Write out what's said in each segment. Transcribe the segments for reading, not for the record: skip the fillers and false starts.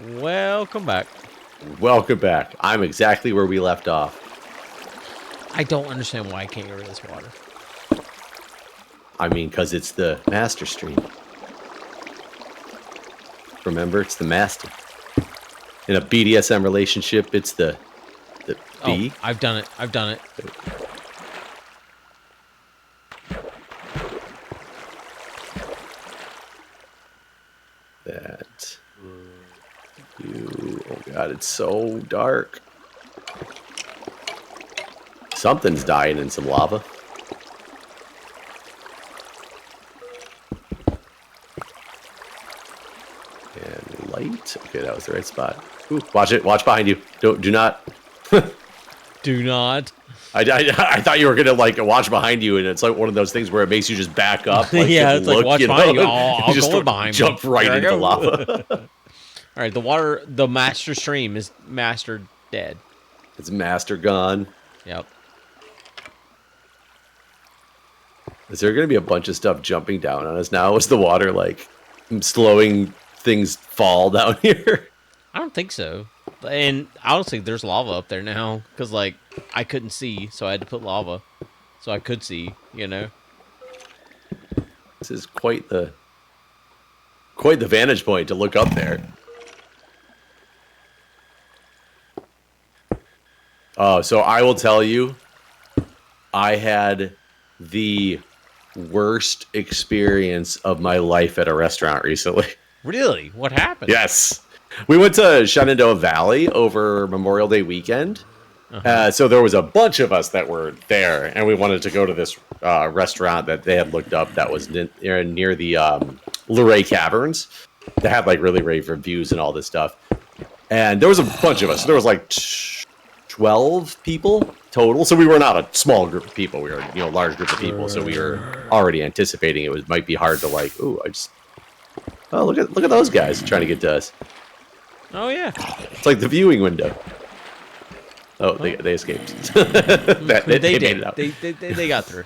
Welcome back. Welcome back. I'm exactly where we left off. I don't understand why I can't get rid of this water. I mean, because it's the master stream. Remember, it's the master. In a BDSM relationship, it's the B. Oh, I've done it. I've done it. That. Oh god, it's so dark. Something's dying in some lava. And light. Okay, that was the right spot. Ooh, watch it. Watch behind you. Do not. Do not. I thought you were gonna like watch behind you, and it's like one of those things where it makes you just back up. Like, Yeah, it's look, like watch behind you. I'll just go behind me. jump right Here I into go. lava. All right, the master stream is master dead. It's master gone. Yep. Is there gonna be a bunch of stuff jumping down on us now? Is the water like slowing things fall down here? I don't think so. And honestly, there's lava up there now because like I couldn't see, so I had to put lava so I could see. You know. This is quite the vantage point to look up there. So I will tell you, I had the worst experience of my life at a restaurant recently. Really? What happened? Yes. We went to Shenandoah Valley over Memorial Day weekend. So there was a bunch of us that were there, and we wanted to go to this restaurant that they had looked up that was near the Luray Caverns. They had like really rave reviews and all this stuff. And there was a bunch of us. There was like 12 people total. So we were not a small group of people. We were, a large group of people. So we were already anticipating it might be hard to like, look at those guys trying to get to us. Oh yeah. It's like the viewing window. Oh, they escaped. they did. made it out. They got through.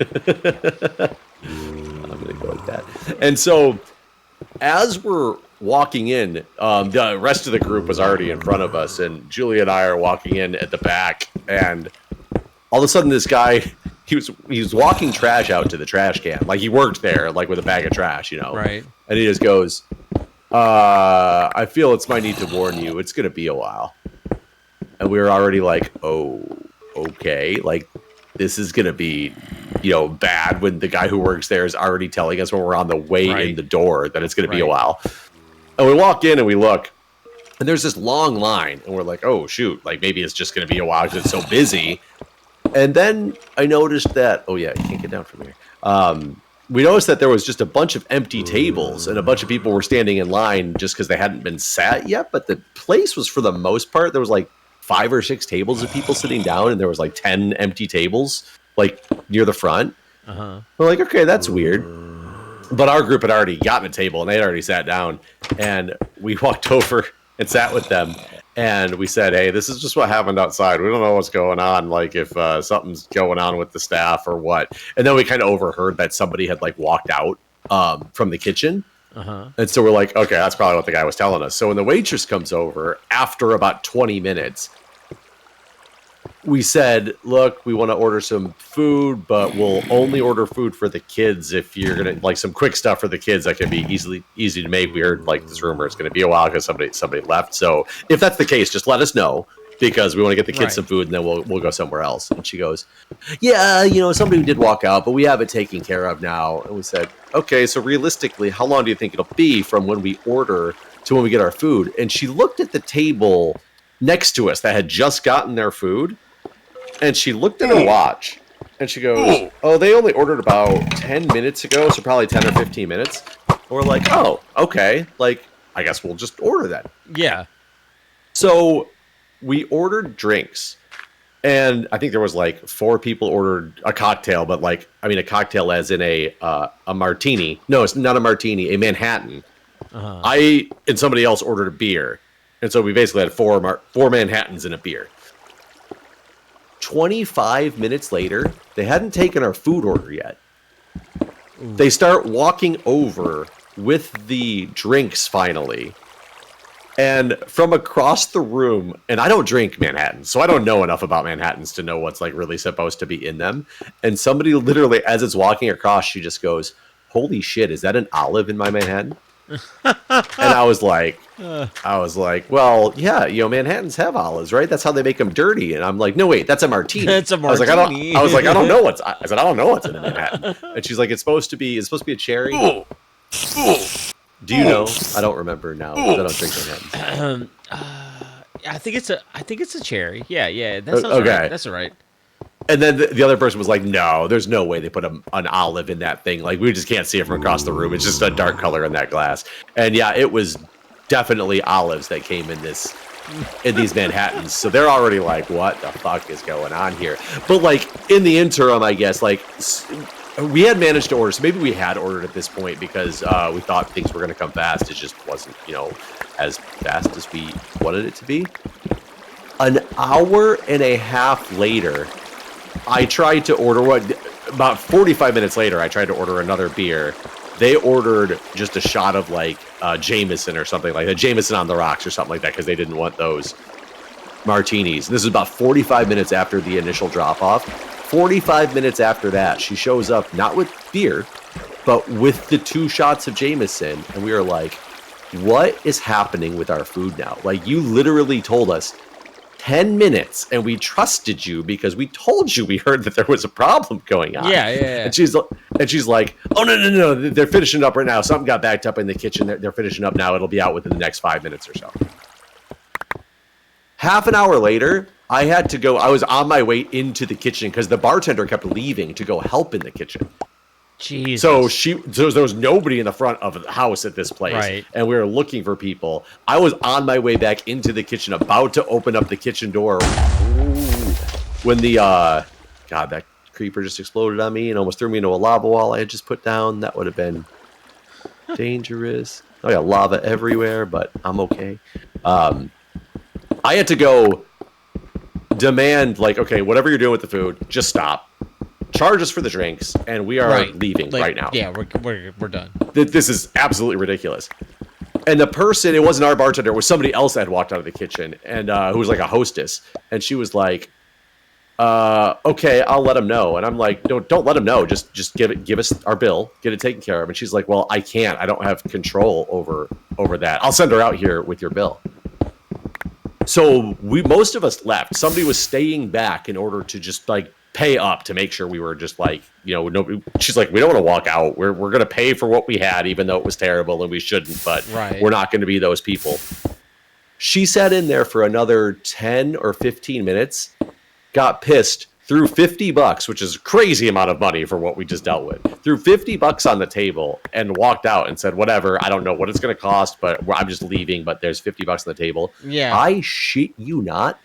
I'm gonna go like that. And so, as we're walking in, the rest of the group was already in front of us, and Julie and I are walking in at the back, and all of a sudden, this guy he was walking trash out to the trash can, like he worked there, like with a bag of trash, Right. And he just goes, I feel it's my need to warn you, it's gonna be a while. And we were already like, oh, okay, like this is gonna be, bad when the guy who works there is already telling us when we're on the way in the door that it's gonna be a while. And we walk in and we look, and there's this long line, and we're like, oh shoot, like maybe it's just gonna be a while because it's so busy. And then I noticed that, oh yeah, you can't get down from here. We noticed that there was just a bunch of empty tables, and a bunch of people were standing in line just because they hadn't been sat yet. But the place was, for the most part, there was like 5 or 6 tables of people sitting down, and there was like 10 empty tables like near the front. We're like, okay, that's weird. But our group had already gotten a table, and they had already sat down, and we walked over and sat with them. And we said, hey, this is just what happened outside. We don't know what's going on, like if something's going on with the staff or what. And then we kind of overheard that somebody had like walked out from the kitchen. And so we're like, okay, that's probably what the guy was telling us. So when the waitress comes over, after about 20 minutes, we said, look, we want to order some food, but we'll only order food for the kids if you're going to, like, some quick stuff for the kids that can be easy to make. We heard, like, this rumor is going to be a while because somebody left. So if that's the case, just let us know, because we want to get the kids some food, and then we'll go somewhere else. And she goes, yeah, somebody did walk out, but we have it taken care of now. And we said, okay, so realistically, how long do you think it'll be from when we order to when we get our food? And she looked at the table next to us that had just gotten their food, and she looked at her watch, and she goes, oh, they only ordered about 10 minutes ago, so probably 10 or 15 minutes. We're like, oh, okay, like, I guess we'll just order that. Yeah. So we ordered drinks, and I think there was like 4 people ordered a cocktail, but like, I mean, a cocktail as in a martini. No, it's not a martini, a Manhattan. I and somebody else ordered a beer, and so we basically had 4 Manhattans and a beer. 25 minutes later, they hadn't taken our food order yet. They start walking over with the drinks finally. And from across the room, and I don't drink Manhattans, so I don't know enough about Manhattans to know what's like really supposed to be in them. And somebody literally, as it's walking across, she just goes, "Holy shit, is that an olive in my Manhattan?" And I was like, well, yeah, Manhattans have olives, right? That's how they make them dirty. And I'm like, no, wait, that's a martini. That's a martini. I was like, I don't know what's. I said, I don't know what's in a Manhattan. And she's like, it's supposed to be a cherry. Do you know? I don't remember now. I don't drink Manhattans. I think it's a cherry. Yeah. That sounds Okay. right. That's right. And then the other person was like, no, there's no way they put an olive in that thing. Like, we just can't see it from across the room. It's just a dark color in that glass. And yeah, it was definitely olives that came in these Manhattans. So they're already like, what the fuck is going on here? But like in the interim, I guess, like we had managed to order. So maybe we had ordered at this point because we thought things were going to come fast. It just wasn't, as fast as we wanted it to be. An hour and a half later, I tried to order about 45 minutes later, I tried to order another beer. They ordered just a shot of like Jameson or something like that. Jameson on the rocks or something like that because they didn't want those martinis. And this is about 45 minutes after the initial drop off. 45 minutes after that, she shows up not with beer, but with the 2 shots of Jameson. And we were like, what is happening with our food now? Like, you literally told us 10 minutes and we trusted you because we told you we heard that there was a problem going on. Yeah. And she's like, oh, no. They're finishing up right now. Something got backed up in the kitchen. They're finishing up now. It'll be out within the next 5 minutes or so. Half an hour later, I had to go. I was on my way into the kitchen because the bartender kept leaving to go help in the kitchen. Jesus. So there was nobody in the front of the house at this place, right. And we were looking for people. I was on my way back into the kitchen, about to open up the kitchen door, when the that creeper just exploded on me and almost threw me into a lava wall I had just put down. That would have been dangerous. Oh yeah, lava everywhere, but I'm okay. I had to go demand, like, okay, whatever you're doing with the food, just stop. Charge us for the drinks, and we are leaving right now. Yeah, we're done. This is absolutely ridiculous. And the person, it wasn't our bartender, it was somebody else that had walked out of the kitchen, and who was like a hostess. And she was like, okay, I'll let him know. And I'm like, no, don't let him know. Just give us our bill, get it taken care of. And she's like, well, I can't. I don't have control over that. I'll send her out here with your bill. So most of us left. Somebody was staying back in order to just like pay up to make sure we were just like, she's like, we don't want to walk out. We're going to pay for what we had, even though it was terrible and we shouldn't, but we're not going to be those people. She sat in there for another 10 or 15 minutes, got pissed, threw $50, which is a crazy amount of money for what we just dealt with, threw $50 on the table and walked out and said, whatever, I don't know what it's going to cost, but I'm just leaving, but there's $50 on the table. Yeah. I shit you not.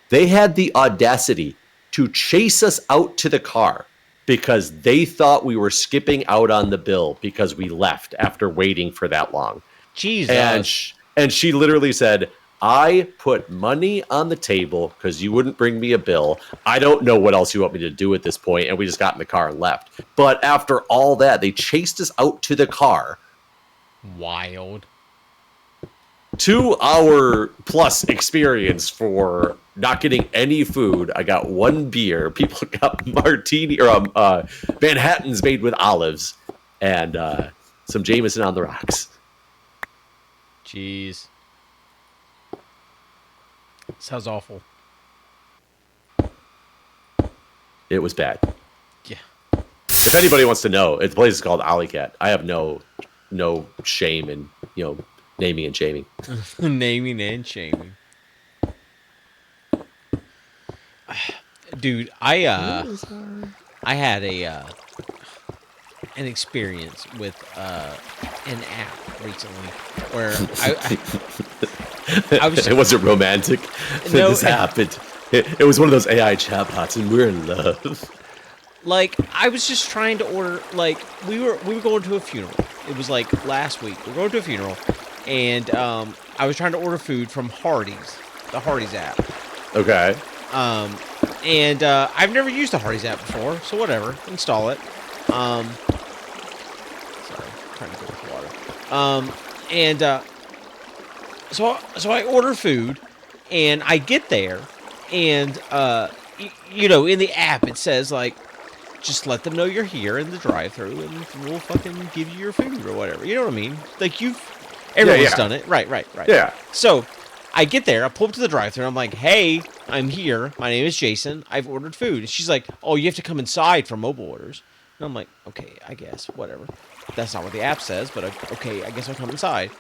They had the audacity to chase us out to the car because they thought we were skipping out on the bill because we left after waiting for that long. Jesus. And she literally said, I put money on the table because you wouldn't bring me a bill. I don't know what else you want me to do at this point. And we just got in the car and left. But after all that, they chased us out to the car. Wild. 2 hour plus experience for not getting any food. I got 1 beer. People got martini or Manhattans made with olives and some Jameson on the rocks. Jeez. Sounds awful. It was bad. Yeah. If anybody wants to know, the place is called Alley Cat. I have no shame in naming and shaming. Naming and shaming. Dude, I had an experience with an app recently where I was. It wasn't romantic. No, this happened. It was one of those AI chatbots, and we're in love. Like, I was just trying to order. Like, we were going to a funeral. It was like last week. We were going to a funeral, and I was trying to order food from Hardee's, the Hardee's app. Okay. And I've never used the Hardee's app before, so whatever, install it. Sorry, trying to go with water. And so I order food, and I get there, and in the app it says like, just let them know you're here in the drive-thru, and we'll fucking give you your food or whatever. You know what I mean? Like everyone's done it. Right. Yeah. So I get there, I pull up to the drive-thru, and I'm like, hey, I'm here. My name is Jason. I've ordered food. And she's like, oh, you have to come inside for mobile orders. And I'm like, okay, I guess, whatever. That's not what the app says, but okay, I guess I'll come inside.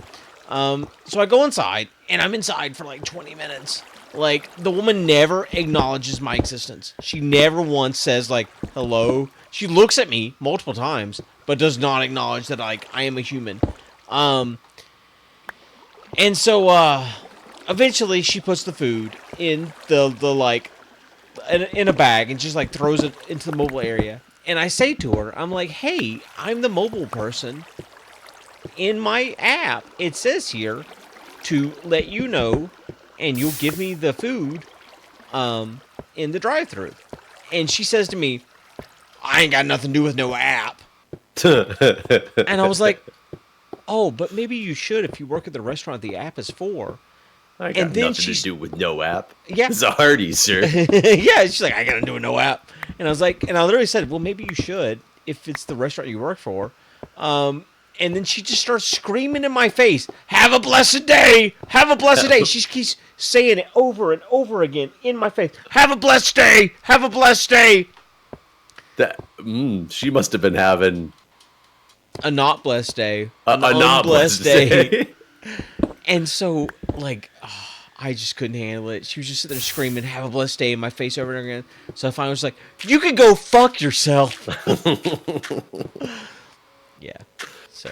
So I go inside, and I'm inside for like 20 minutes. Like, the woman never acknowledges my existence. She never once says, like, hello. She looks at me multiple times, but does not acknowledge that, like, I am a human. And so, eventually she puts the food in in a bag and just, like, throws it into the mobile area. And I say to her, I'm like, hey, I'm the mobile person. In my app, it says here to let you know, and you'll give me the food in the drive-thru. And she says to me, I ain't got nothing to do with no app. And I was like, oh, but maybe you should if you work at the restaurant the app is for. I got nothing to do with no app. Yeah. It's a Hardee's, sir. Yeah, she's like, I got to do with no app. And I was like, and I literally said, well, maybe you should if it's the restaurant you work for. And then she just starts screaming in my face, have a blessed day! Have a blessed day! She keeps saying it over and over again in my face. Have a blessed day! Have a blessed day! She must have been having a not blessed day. A not blessed day. And so, like, I just couldn't handle it. She was just sitting there screaming, have a blessed day in my face over and over again. So I finally was like, you can go fuck yourself. Yeah. So.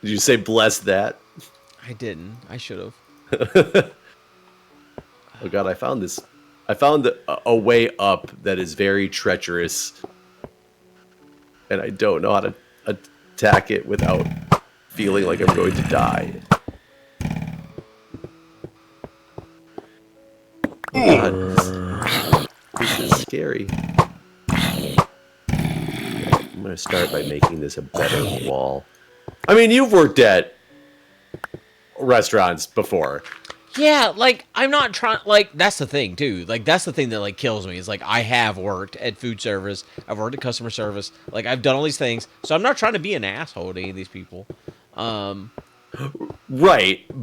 Did you say bless that? I didn't. I should have. Oh God, I found this. I found a way up that is very treacherous. And I don't know how to attack it without feeling like I'm going to die. Oh God, this is scary. I'm going to start by making this a better wall. I mean, you've worked at restaurants before. Yeah, like, I'm not trying, like, that's the thing, too. Like, that's the thing that, like, kills me. Is, like, I have worked at food service. I've worked at customer service. Like, I've done all these things. So I'm not trying to be an asshole to any of these people. Right,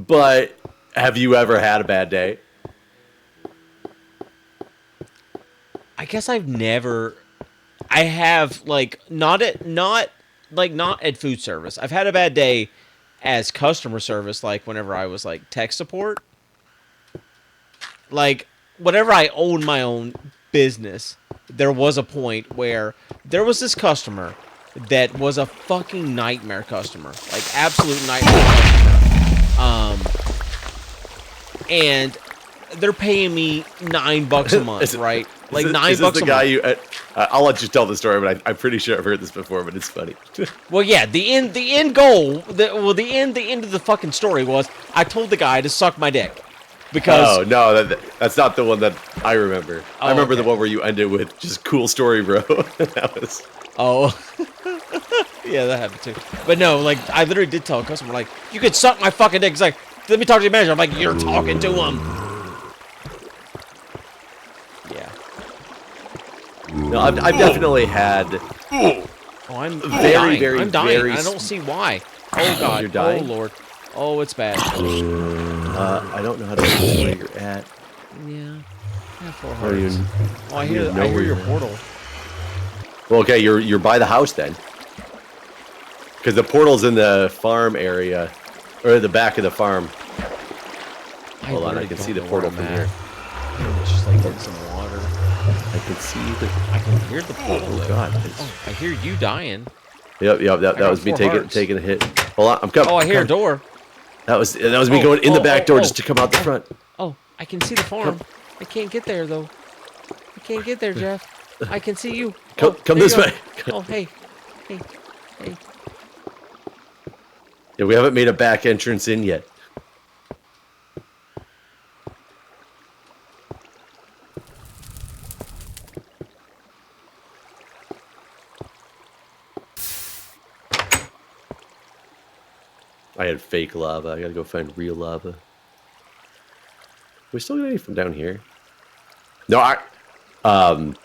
but have you ever had a bad day? I guess I've never... I have, like, not at food service. I've had a bad day as customer service, like, whenever I was, like, tech support. Like, whenever I owned my own business, there was a point where there was this customer that was a fucking nightmare customer. Like, absolute nightmare customer. And they're paying me $9 a month, right? Like, $9 a month. Is this the guy you... I'll let you tell the story, but I'm pretty sure I've heard this before, but it's funny. Well, yeah, the end goal, the end of the fucking story was I told the guy to suck my dick. Because... Oh, no, that's not the one that I remember. I remember the one where you ended with just cool story, bro. That was... Oh. Yeah, that happened too. But no, like, I literally did tell a customer, like, you could suck my fucking dick. He's like, let me talk to your manager. I'm like, you're talking to him. Yeah. No, I've definitely had... Oh, I'm very, very, I'm dying. very... I don't see why. Oh, God. You're dying? Oh, Lord. Oh, it's bad. I don't know how to see where you're at. Yeah. Yeah, 4 hearts. Oh, I hear your portal. Well, okay, you're by the house then. Because the portal's in the farm area. Or the back of the farm. Hold on, I can see the portal from here. It's just like getting some water. I can see I can hear the portal. Oh, God. Oh, I hear you dying. Yep, that was me taking a hit. Hold on, I'm coming. Oh, I hear a door. That was me going in the back door just to come out the front. Oh, I can see the farm. I can't get there, though. I can't get there, Jeff. I can see you. Come this way. Oh, hey. Yeah, we haven't made a back entrance in yet. I had fake lava. I gotta go find real lava. We still get any from down here? No, um,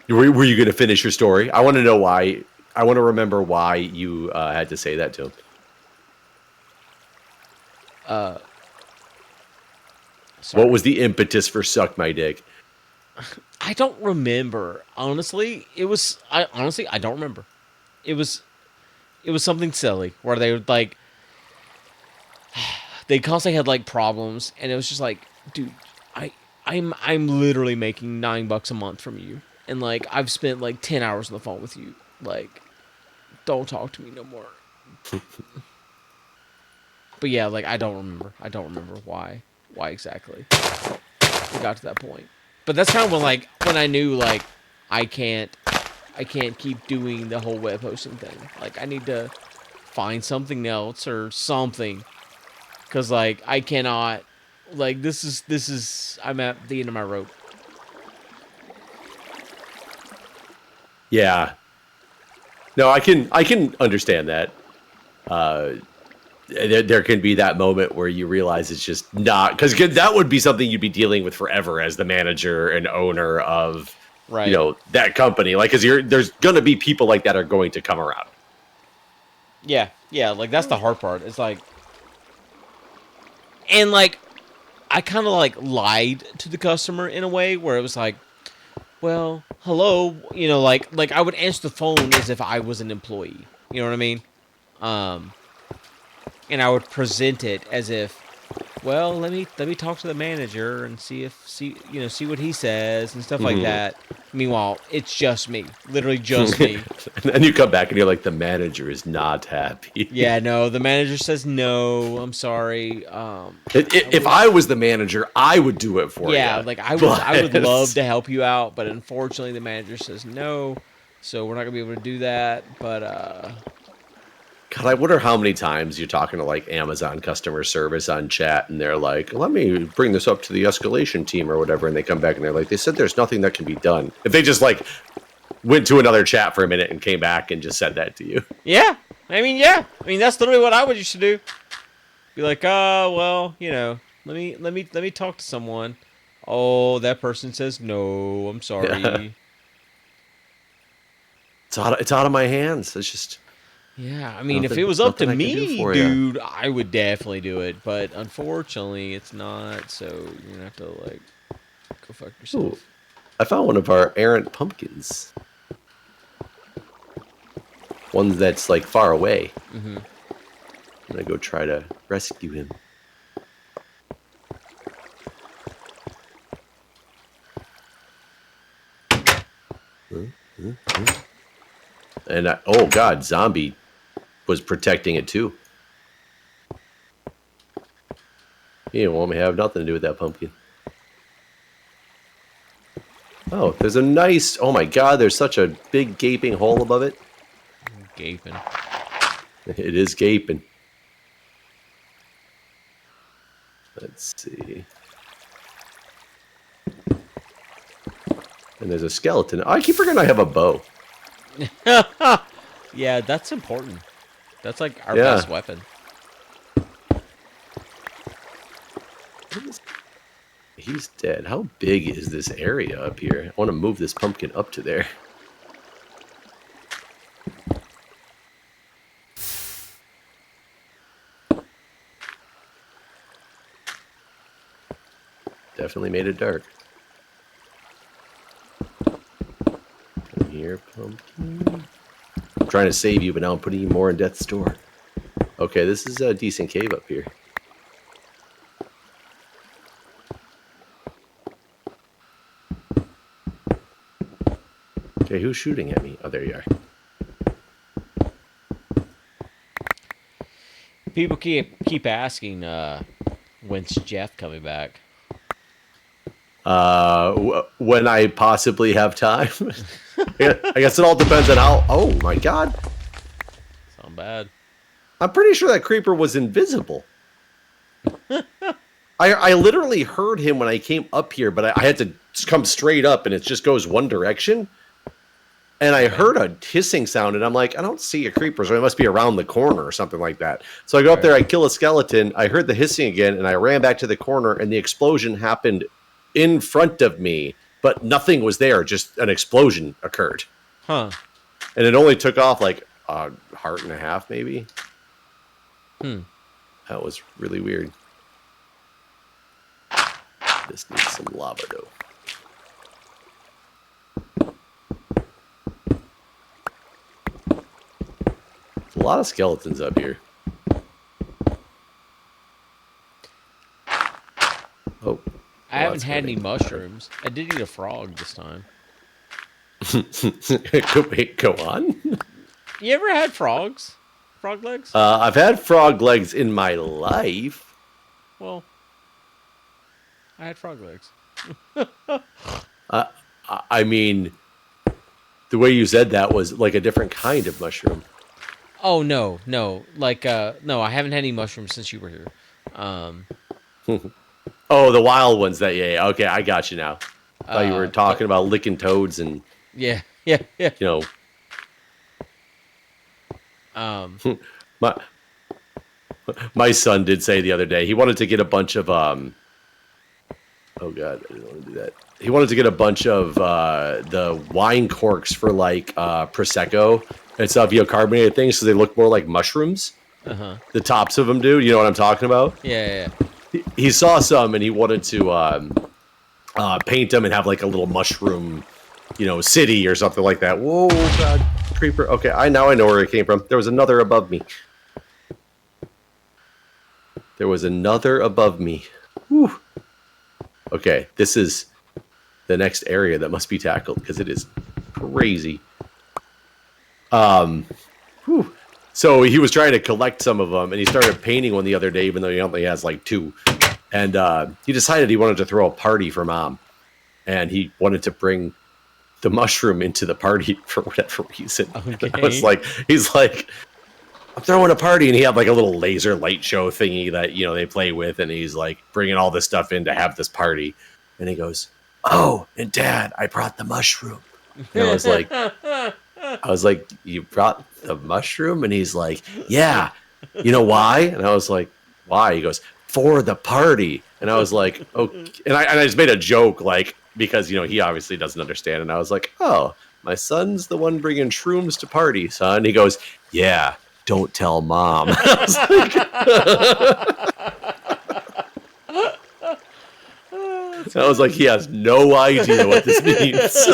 were you gonna finish your story? I want to know why. I want to remember why you had to say that to him. Sorry. What was the impetus for suck my dick? I don't remember. Honestly, I don't remember. It was something silly where they would like they constantly had like problems, and it was just like, dude, I'm literally making $9 a month from you, and like I've spent like 10 hours on the phone with you. Like, don't talk to me no more. But yeah, like I don't remember. I don't remember why exactly we got to that point. But that's kind of when I knew like I can't keep doing the whole web hosting thing. Like I need to find something else or something, because like I cannot, like this is I'm at the end of my rope. Yeah. No, I can understand that. There can be that moment where you realize it's just not, because that would be something you'd be dealing with forever as the manager and owner of Right. that company. Like, because there's gonna be people like that are going to come around. Yeah, like that's the hard part. It's like, and like I kind of like lied to the customer in a way where it was like, well, hello, like I would answer the phone as if I was an employee. You know what I mean? And I would present it as if, well, let me talk to the manager and see what he says and stuff like that. Meanwhile, it's just me, literally just me. And then you come back and you're like, the manager is not happy. Yeah, no, the manager says no. I'm sorry. If I was the manager, I would do it for you. Yeah, like I would love to help you out, but unfortunately, the manager says no, so we're not gonna be able to do that. But God, I wonder how many times you're talking to like Amazon customer service on chat and they're like, let me bring this up to the escalation team or whatever. And they come back and they're like, they said there's nothing that can be done. If they just like went to another chat for a minute and came back and just said that to you. yeah, I mean, that's literally what I would used to do. Be like, oh, well, let me talk to someone. Oh, that person says no. I'm sorry. Yeah. It's out of my hands. It's just. Yeah, I mean, if it was up to me, dude, you. I would definitely do it. But unfortunately, it's not. So you're gonna have to like go fuck yourself. Ooh, I found one of our errant pumpkins. One that's like far away. Mm-hmm. I'm gonna go try to rescue him. And oh god, zombie was protecting it too. He didn't want me to have nothing to do with that pumpkin. Oh, there's a nice. Oh my god, there's such a big gaping hole above it. Gaping. It is gaping. Let's see. And there's a skeleton. I keep forgetting I have a bow. Yeah, that's important. That's like our best weapon. He's dead. How big is this area up here? I want to move this pumpkin up to there. Definitely made it dark. Come here, pumpkin. I'm trying to save you, but now I'm putting you more in death's door. Okay, this is a decent cave up here. Okay, who's shooting at me? Oh, there you are. People keep asking, when's Jeff coming back? When I possibly have time. I guess it all depends on how. Oh my god. Sound bad. I'm pretty sure that creeper was invisible. I literally heard him when I came up here, but I had to come straight up and it just goes one direction. And I Okay. heard a hissing sound, and I'm like, I don't see a creeper, so it must be around the corner or something like that. So I go up there, I kill a skeleton, I heard the hissing again, and I ran back to the corner, and the explosion happened in front of me, but nothing was there, just an explosion occurred. Huh. And it only took off like a heart and a half, maybe. That was really weird. This needs some lava, though. A lot of skeletons up here. Oh. I haven't had any mushrooms. I did eat a frog this time. Wait, go on. You ever had frogs? Frog legs? I've had frog legs in my life. Well, I had frog legs. I mean, the way you said that was like a different kind of mushroom. Oh no. Like no, I haven't had any mushrooms since you were here. Oh, the wild ones. Yeah. Okay, I got you now. I thought you were talking about licking toads and Yeah. My son did say the other day he wanted to get a bunch of oh god, I didn't want to do that. He wanted to get a bunch of the wine corks for like prosecco and stuff, carbonated things, so they look more like mushrooms. The tops of them do. You know what I'm talking about? Yeah. He saw some and he wanted to paint them and have like a little mushroom, city or something like that. Whoa, god, creeper. Okay, I know where it came from. There was another above me. Whew. Okay, this is the next area that must be tackled because it is crazy. Whew. So he was trying to collect some of them, and he started painting one the other day, even though he only has like 2. And he decided he wanted to throw a party for Mom, and he wanted to bring the mushroom into the party for whatever reason. Okay. He's like, I'm throwing a party, and he had like a little laser light show thingy that they play with, and he's like bringing all this stuff in to have this party, and he goes, "Oh, and Dad, I brought the mushroom." And I was like, "You brought the mushroom?" And he's like, "Yeah, you know why?" And I was like, "Why?" He goes, "For the party." And I was like, "Okay," and I just made a joke like because he obviously doesn't understand, and I was like, "Oh, my son's the one bringing shrooms to party, son." He goes, "Yeah. Don't tell Mom." I was like, he has no idea what this means. It's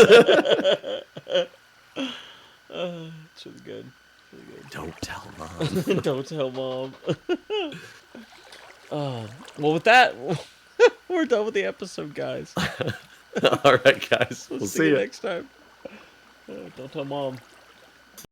really good. Don't tell Mom. Don't tell Mom. Well, with that, we're done with the episode, guys. All right, guys. We'll We'll see see you you next time. Don't tell Mom.